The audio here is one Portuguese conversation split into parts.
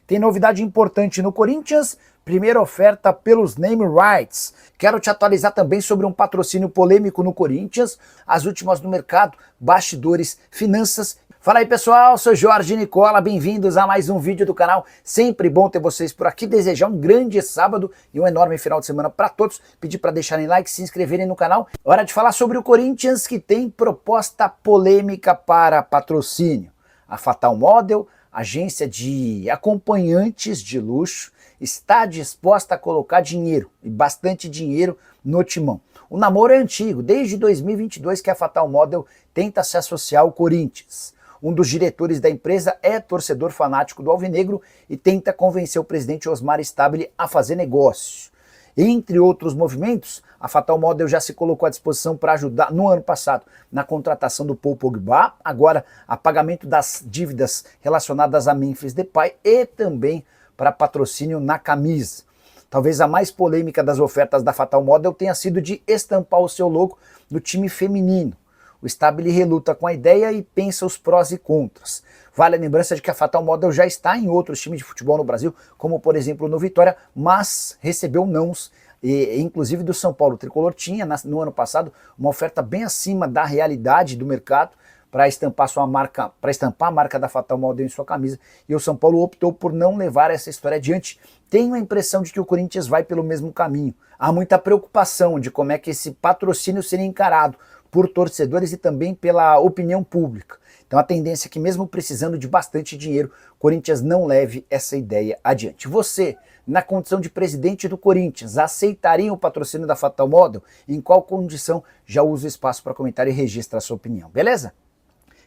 Tem novidade importante no Corinthians, primeira oferta pelos name rights. Quero te atualizar também sobre um patrocínio polêmico no Corinthians, as últimas no mercado, bastidores, finanças. Fala aí pessoal, sou Jorge Nicola, bem-vindos a mais um vídeo do canal. Sempre bom ter vocês por aqui, desejar um grande sábado e um enorme final de semana para todos. Pedir para deixarem like, se inscreverem no canal. Hora de falar sobre o Corinthians, que tem proposta polêmica para patrocínio. A Fatal Model, agência de acompanhantes de luxo, está disposta a colocar dinheiro, e bastante dinheiro, no timão. O namoro é antigo, desde 2022 que a Fatal Model tenta se associar ao Corinthians. Um dos diretores da empresa é torcedor fanático do Alvinegro e tenta convencer o presidente Osmar Stabile a fazer negócio. Entre outros movimentos, a Fatal Model já se colocou à disposição para ajudar no ano passado na contratação do Paul Pogba, agora a pagamento das dívidas relacionadas a Memphis Depay e também para patrocínio na camisa. Talvez a mais polêmica das ofertas da Fatal Model tenha sido de estampar o seu logo no time feminino. O Stabile reluta com a ideia e pensa os prós e contras. Vale a lembrança de que a Fatal Model já está em outros times de futebol no Brasil, como por exemplo no Vitória, mas recebeu nãos, inclusive do São Paulo. O Tricolor tinha no ano passado uma oferta bem acima da realidade do mercado para estampar a marca da Fatal Model em sua camisa, e o São Paulo optou por não levar essa história adiante. Tenho a impressão de que o Corinthians vai pelo mesmo caminho. Há muita preocupação de como é que esse patrocínio seria encarado por torcedores e também pela opinião pública. Então a tendência é que mesmo precisando de bastante dinheiro, o Corinthians não leve essa ideia adiante. Você, na condição de presidente do Corinthians, aceitaria o patrocínio da Fatal Model? Em qual condição? Já usa o espaço para comentar e registra a sua opinião, beleza?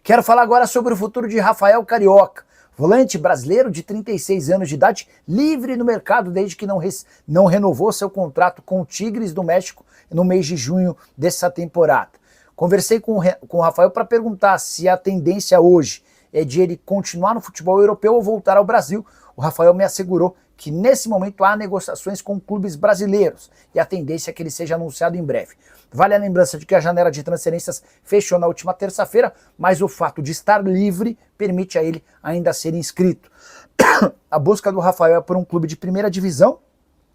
Quero falar agora sobre o futuro de Rafael Carioca, volante brasileiro de 36 anos de idade, livre no mercado desde que não renovou seu contrato com o Tigres do México no mês de junho dessa temporada. Conversei com o Rafael para perguntar se a tendência hoje é de ele continuar no futebol europeu ou voltar ao Brasil. O Rafael me assegurou que nesse momento há negociações com clubes brasileiros e a tendência é que ele seja anunciado em breve. Vale a lembrança de que a janela de transferências fechou na última terça-feira, mas o fato de estar livre permite a ele ainda ser inscrito. A busca do Rafael é por um clube de primeira divisão,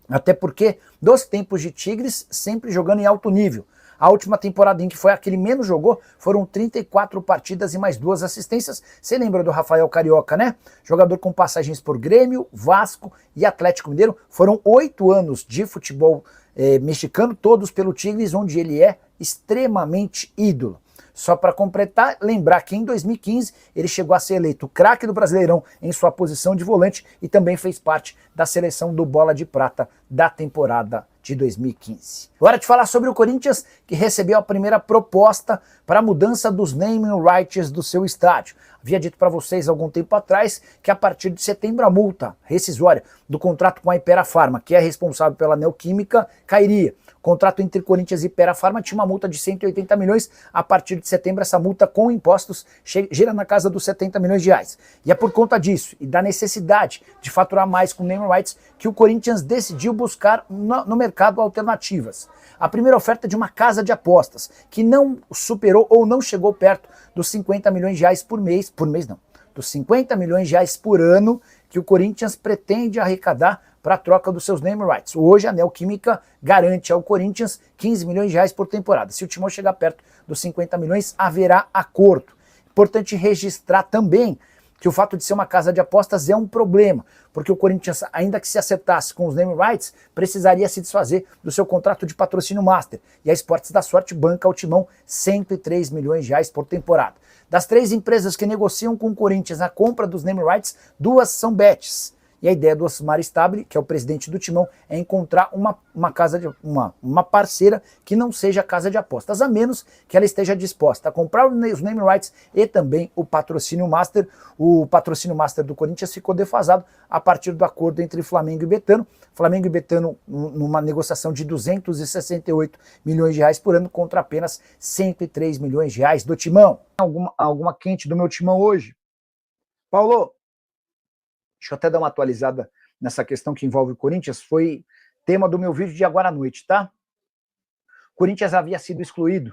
até porque dos tempos de Tigres sempre jogando em alto nível. A última temporada em que foi a que ele menos jogou foram 34 partidas e mais 2 assistências. Você lembra do Rafael Carioca, né? Jogador com passagens por Grêmio, Vasco e Atlético Mineiro. Foram 8 anos de futebol mexicano, todos pelo Tigres, onde ele é extremamente ídolo. Só para completar, lembrar que em 2015 ele chegou a ser eleito craque do Brasileirão em sua posição de volante e também fez parte da seleção do Bola de Prata da temporada de 2015. Agora de falar sobre o Corinthians, que recebeu a primeira proposta para a mudança dos naming rights do seu estádio. Havia dito para vocês algum tempo atrás que a partir de setembro a multa rescisória do contrato com a Hypera Pharma, que é responsável pela Neoquímica, cairia. O contrato entre Corinthians e Hypera Pharma tinha uma multa de 180 milhões, a partir de setembro essa multa com impostos gira na casa dos 70 milhões de reais. E é por conta disso e da necessidade de faturar mais com naming rights que o Corinthians decidiu buscar no mercado alternativas. A primeira oferta é de uma casa de apostas, que não superou ou não chegou perto dos 50 milhões de reais por mês não, dos 50 milhões de reais por ano que o Corinthians pretende arrecadar para a troca dos seus name rights. Hoje a Neoquímica garante ao Corinthians 15 milhões de reais por temporada. Se o Timão chegar perto dos 50 milhões, haverá acordo. Importante registrar também que o fato de ser uma casa de apostas é um problema, porque o Corinthians, ainda que se acertasse com os name rights, precisaria se desfazer do seu contrato de patrocínio master, e a Esportes da Sorte banca ao Timão 103 milhões de reais por temporada. Das 3 empresas que negociam com o Corinthians a compra dos name rights, 2 são bets. E a ideia do Osmar Stabile, que é o presidente do Timão, é encontrar uma parceira que não seja casa de apostas, a menos que ela esteja disposta a comprar os name rights e também o patrocínio master. O patrocínio master do Corinthians ficou defasado a partir do acordo entre Flamengo e Betano. Flamengo e Betano numa negociação de 268 milhões de reais por ano contra apenas 103 milhões de reais do Timão. Alguma quente do meu Timão hoje? Paulo, deixa eu até dar uma atualizada nessa questão que envolve o Corinthians, foi tema do meu vídeo de agora à noite, tá? O Corinthians havia sido excluído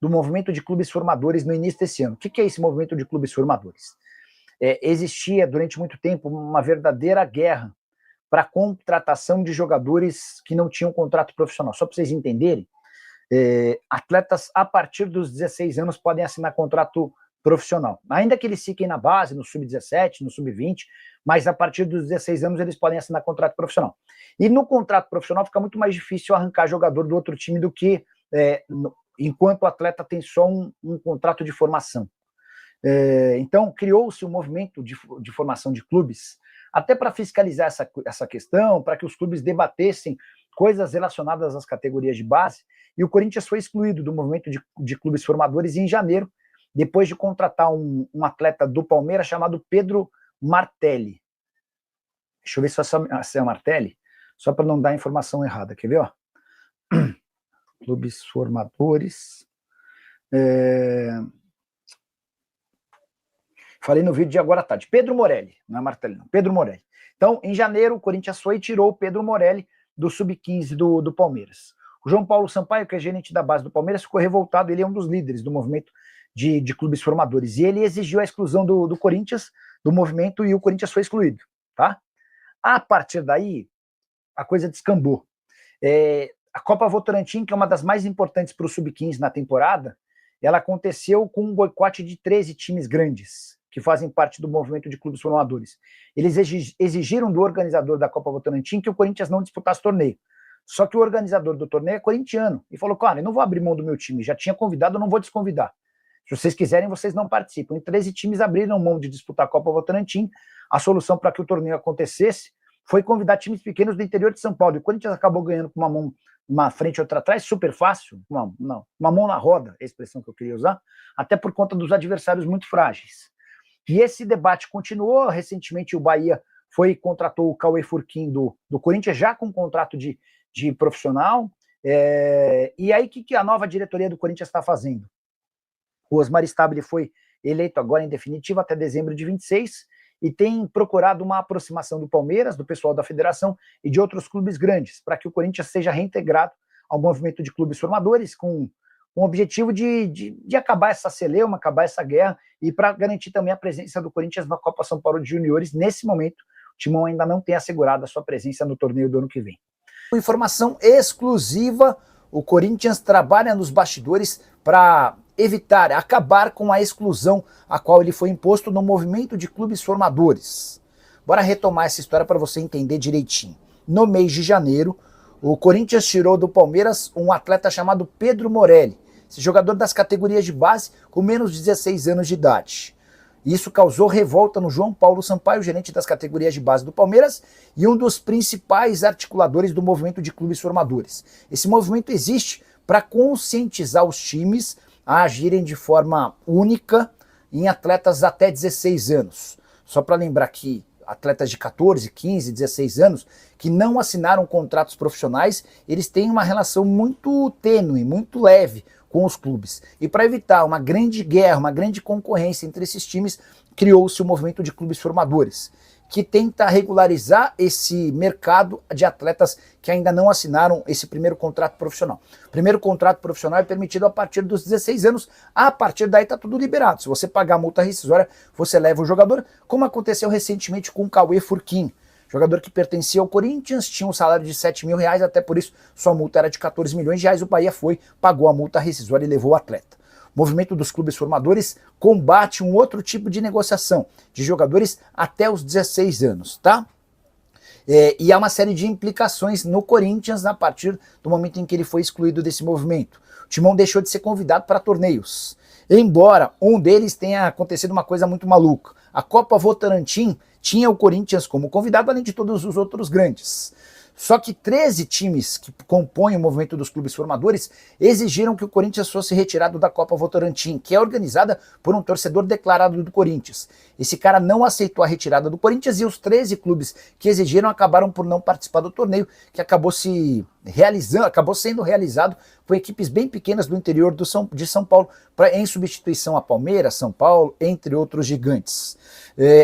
do movimento de clubes formadores no início desse ano. O que é esse movimento de clubes formadores? existia durante muito tempo uma verdadeira guerra para a contratação de jogadores que não tinham contrato profissional. Só para vocês entenderem, atletas a partir dos 16 anos podem assinar contrato profissional. Ainda que eles fiquem na base, no sub-17, no sub-20, mas a partir dos 16 anos eles podem assinar contrato profissional. E no contrato profissional fica muito mais difícil arrancar jogador do outro time do que enquanto o atleta tem só um contrato de formação. Então, criou-se um movimento de formação de clubes, até para fiscalizar essa questão, para que os clubes debatessem coisas relacionadas às categorias de base, e o Corinthians foi excluído do movimento de clubes formadores em janeiro, depois de contratar um atleta do Palmeiras chamado Pedro Martelli. Deixa eu ver se é Martelli, só para não dar informação errada, quer ver? Ó? Clubes formadores... Falei no vídeo de agora à tarde. Pedro Morelli, não é Martelli, não. Pedro Morelli. Então, em janeiro, o Corinthians foi e tirou o Pedro Morelli do sub-15 do Palmeiras. O João Paulo Sampaio, que é gerente da base do Palmeiras, ficou revoltado. Ele é um dos líderes do movimento de clubes formadores. E ele exigiu a exclusão do Corinthians do movimento e o Corinthians foi excluído. Tá? A partir daí, a coisa descambou. A Copa Votorantim, que é uma das mais importantes para o sub-15 na temporada, ela aconteceu com um boicote de 13 times grandes, que fazem parte do movimento de clubes formadores. Eles exigiram do organizador da Copa Votorantim que o Corinthians não disputasse torneio. Só que o organizador do torneio é corintiano. E falou, cara, eu não vou abrir mão do meu time, já tinha convidado, eu não vou desconvidar. Se vocês quiserem, vocês não participam. E 13 times abriram mão de disputar a Copa Votorantim. A solução para que o torneio acontecesse foi convidar times pequenos do interior de São Paulo. E o Corinthians acabou ganhando com uma frente e outra atrás, super fácil, uma mão na roda, é a expressão que eu queria usar, até por conta dos adversários muito frágeis. E esse debate continuou. Recentemente o Bahia foi e contratou o Cauê Furquim do Corinthians, já com um contrato de profissional. E aí o que a nova diretoria do Corinthians está fazendo? O Osmar Stabile foi eleito agora em definitivo até dezembro de 26 e tem procurado uma aproximação do Palmeiras, do pessoal da federação e de outros clubes grandes, para que o Corinthians seja reintegrado ao movimento de clubes formadores, com o objetivo de acabar essa celeuma, acabar essa guerra, e para garantir também a presença do Corinthians na Copa São Paulo de Juniores. Nesse momento, o Timão ainda não tem assegurado a sua presença no torneio do ano que vem. Informação exclusiva, o Corinthians trabalha nos bastidores para acabar com a exclusão a qual ele foi imposto no movimento de clubes formadores. Bora retomar essa história para você entender direitinho. No mês de janeiro, o Corinthians tirou do Palmeiras um atleta chamado Pedro Morelli, esse jogador das categorias de base com menos de 16 anos de idade. Isso causou revolta no João Paulo Sampaio, gerente das categorias de base do Palmeiras e um dos principais articuladores do movimento de clubes formadores. Esse movimento existe para conscientizar os times a agirem de forma única em atletas até 16 anos. Só para lembrar que atletas de 14, 15, 16 anos que não assinaram contratos profissionais, eles têm uma relação muito tênue, muito leve com os clubes. E para evitar uma grande guerra, uma grande concorrência entre esses times, criou-se o movimento de clubes formadores, que tenta regularizar esse mercado de atletas que ainda não assinaram esse primeiro contrato profissional. O primeiro contrato profissional é permitido a partir dos 16 anos, a partir daí está tudo liberado. Se você pagar a multa rescisória, você leva o jogador, como aconteceu recentemente com o Cauê Furquim, jogador que pertencia ao Corinthians, tinha um salário de 7 mil reais, até por isso sua multa era de 14 milhões de reais, o Bahia pagou a multa rescisória e levou o atleta. O movimento dos clubes formadores combate um outro tipo de negociação, de jogadores até os 16 anos, tá? E há uma série de implicações no Corinthians a partir do momento em que ele foi excluído desse movimento. O Timão deixou de ser convidado para torneios, embora um deles tenha acontecido uma coisa muito maluca. A Copa Votorantim tinha o Corinthians como convidado, além de todos os outros grandes. Só que 13 times que compõem o movimento dos clubes formadores exigiram que o Corinthians fosse retirado da Copa Votorantim, que é organizada por um torcedor declarado do Corinthians. Esse cara não aceitou a retirada do Corinthians e os 13 clubes que exigiram acabaram por não participar do torneio, que acabou sendo realizado com equipes bem pequenas do interior de São Paulo, em substituição a Palmeiras, São Paulo, entre outros gigantes.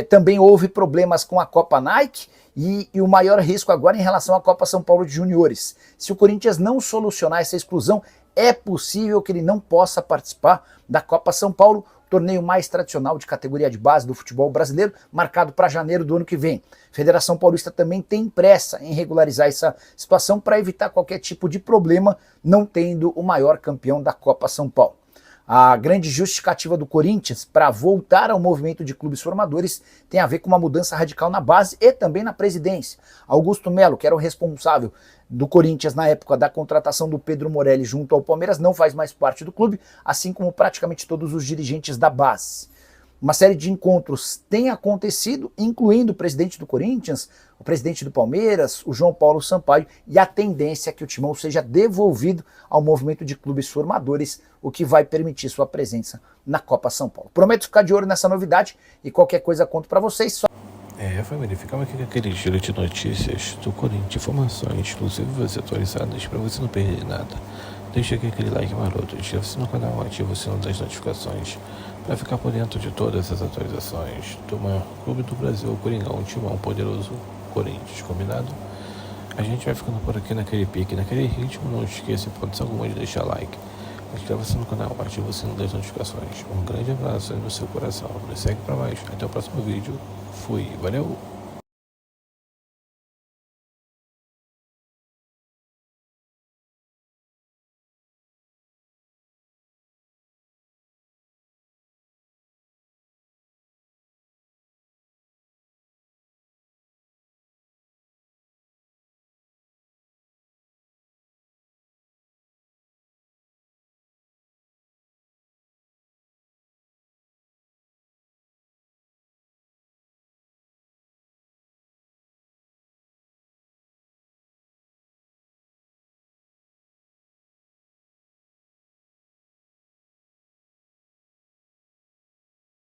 Também houve problemas com a Copa Nike, e o maior risco agora em relação à Copa São Paulo de Juniores. Se o Corinthians não solucionar essa exclusão, é possível que ele não possa participar da Copa São Paulo, torneio mais tradicional de categoria de base do futebol brasileiro, marcado para janeiro do ano que vem. A Federação Paulista também tem pressa em regularizar essa situação para evitar qualquer tipo de problema, não tendo o maior campeão da Copa São Paulo. A grande justificativa do Corinthians para voltar ao movimento de clubes formadores tem a ver com uma mudança radical na base e também na presidência. Augusto Melo, que era o responsável do Corinthians na época da contratação do Pedro Morelli junto ao Palmeiras, não faz mais parte do clube, assim como praticamente todos os dirigentes da base. Uma série de encontros tem acontecido, incluindo o presidente do Corinthians, o presidente do Palmeiras, o João Paulo Sampaio, e a tendência é que o Timão seja devolvido ao movimento de clubes formadores, o que vai permitir sua presença na Copa São Paulo. Prometo ficar de olho nessa novidade e qualquer coisa conto para vocês. Família, ficamos aqui com aquele giro de notícias do Corinthians, informações exclusivas e atualizadas para você não perder nada. Deixa aqui aquele like maroto, inscreva-se no canal, ativa o sino das notificações para ficar por dentro de todas as atualizações do maior clube do Brasil, o Coringão, Timão poderoso Corinthians, combinado? A gente vai ficando por aqui naquele pique, naquele ritmo. Não esqueça, hipótese alguma, de deixar like, inscreva-se no canal, ativa o sino das notificações. Um grande abraço aí no seu coração, nos segue para mais, até o próximo vídeo, fui, valeu!